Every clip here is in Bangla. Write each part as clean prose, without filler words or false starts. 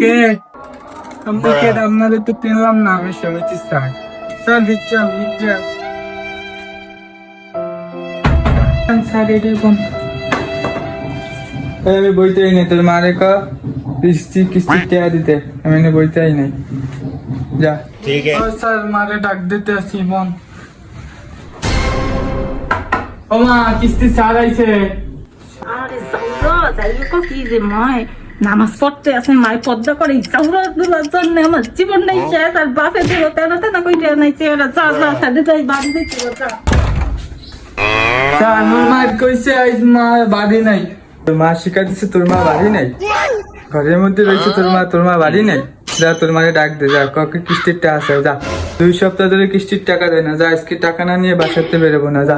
কে আপনি কে? আপনাদের তো চিনলাম না। আমি সমিতি স্যার। স্যার লিখছেন স্যার এরকম আমি বইতেই নেই। তোর মারে কিস্তি টেয়া দিতে আমি এনে বইতেই নেই। যা ঠিক আছে স্যার, মারে ডাক দিতে আসি বোন। ও মা, কিস্তি স্যার আইছে। আরে যাও যাইও কি যে মায় নামাজ পড়তে আছে, মায় পদ্মা করে যাওয়ার জন্য আমার জীবনটাই শেষ। আর বাপে দিল তেনা তেনা কইতে নাইছে ওরা যা যা সাথে যাই বাড়ি দিতে যা। স্যার আমার মা কইছে আইজ মা বাড়ি নাই। তোর মা শিখা দিছে তোর মা বাড়ি নাই, ঘরের মধ্যে রয়েছে তোর মা বাড়ি নাই। যা তোর মাকে ডাক দে, যা কাউকে কিস্তির টাকা আছে। যা 2 সপ্তাহ ধরে কিস্তির টাকা দেয় না। যা আজকে টাকা না নিয়ে বাসাতে বেরোবো না। যা।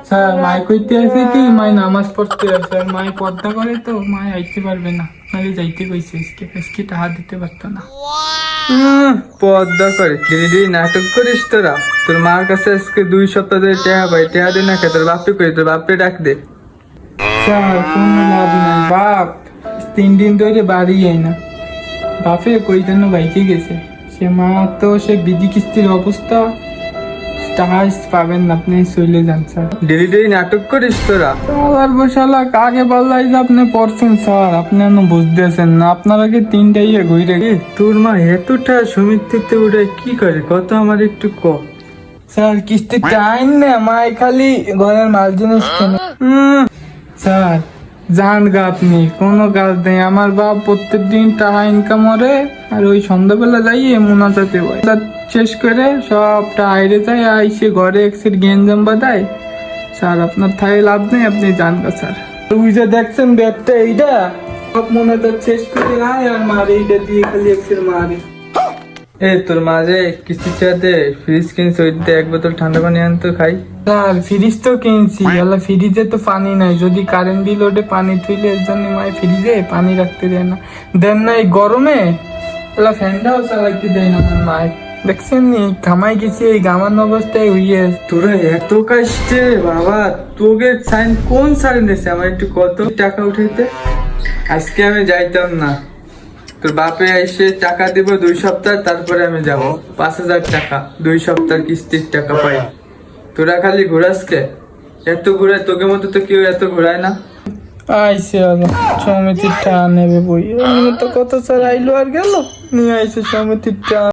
স্যার মাই কইতে আছে কি মাই নামাজ পড়তে আছে, আর মাই পর্দা করে তো মাই আইতে পারবে না। নাহলে যাইতে কইছে আজকে টাকা দিতে পারতো না। পর্দা করে কিরি নাটক করিস তোরা। তোর মার কাছে আজকে 2 সপ্তাহ ধরে টাকা পাই, টাকা দে না। তোর বাপকে কই, তোর বাপকে ডাক দে। স্যার কোনো লাভ নাই, বাপ 3 দিন ধরে বাড়ি আই না। বাপে কই জন্য বাইকে গেছে। সে মা তো সে বিধি কিস্তির অবস্থা, টাকা পাবেন না, আপনি চলে যান স্যার। ডেলি নাটক করিস তোরা। আর বসালা কাকে বললাই যে আপনি পড়ছেন স্যার, আপনি বুঝতেছেন না। আপনার আগে 3টাই ঘুরে গে। তোর মা এতটা সমিতিতে উঠে কি করে কত আমার একটু ক। স্যার কিস্তি টাইম না, মাই খালি ঘরের মাল জিনিস কেনে। স্যার জান গা আপনি, কোনো কাজ নেই। আমার বাপ প্রত্যেক দিন টাকা ইনকাম করে, আর ওই সন্ধ্যাবেলা যাইয়ে মোনাজাতে হয়। শেষ করে সবটা আইরে যায়, আইসে ঘরে একসের গেঞ্জাম বাঁধায়। স্যার আপনার থাই লাভ নেই, আপনি জান গা স্যার। তুই যে দেখছেন ব্যাগটা এইটা, সব মোনাজাত শেষ করে আয় আর মারে এইটা দিয়ে খালি একসের মারে। তোর মাঝে কিস্তি চাতে ফ্রিজ কিনছি, ওইতে 1 বোতল ঠান্ডা পানি আনতো খাই। স্যার ফ্রিজ তো কিনছি, ফ্রিজে তো পানি নাই। যদি কারেন্ট বিল ওঠে পানি থইলে, এর জন্য মায় ফ্রিজে পানি রাখতে দেয় না। দেন না এই গরমে ফ্যানটাও চালাইতে দেয় না আমার মায়। দেখছেন নি ঘামাই গেছি, এই ঘামানো অবস্থায় হইয়ে। তোরা এত কাশছে বাবা, তোকে সাইন কোন সাইন দিয়েছে আমার একটু কত টাকা উঠাইতে? আজকে আমি যাইতাম না। তোর বাপে এসে টাকা দিব 2 সপ্তাহ, তারপরে আমি যাব। 5000 টাকা 2 সপ্তাহ কিস্তির টাকা পাই। তোরা খালি ঘোরাস কে? এত ঘুরায় তোকে মতো তো কেউ এত ঘোরায় না। আইসে সমিতির টাকা নেবে বই তো কত স্যার আইলো আর গেল নিয়ে আইসে সমিতির টাকা।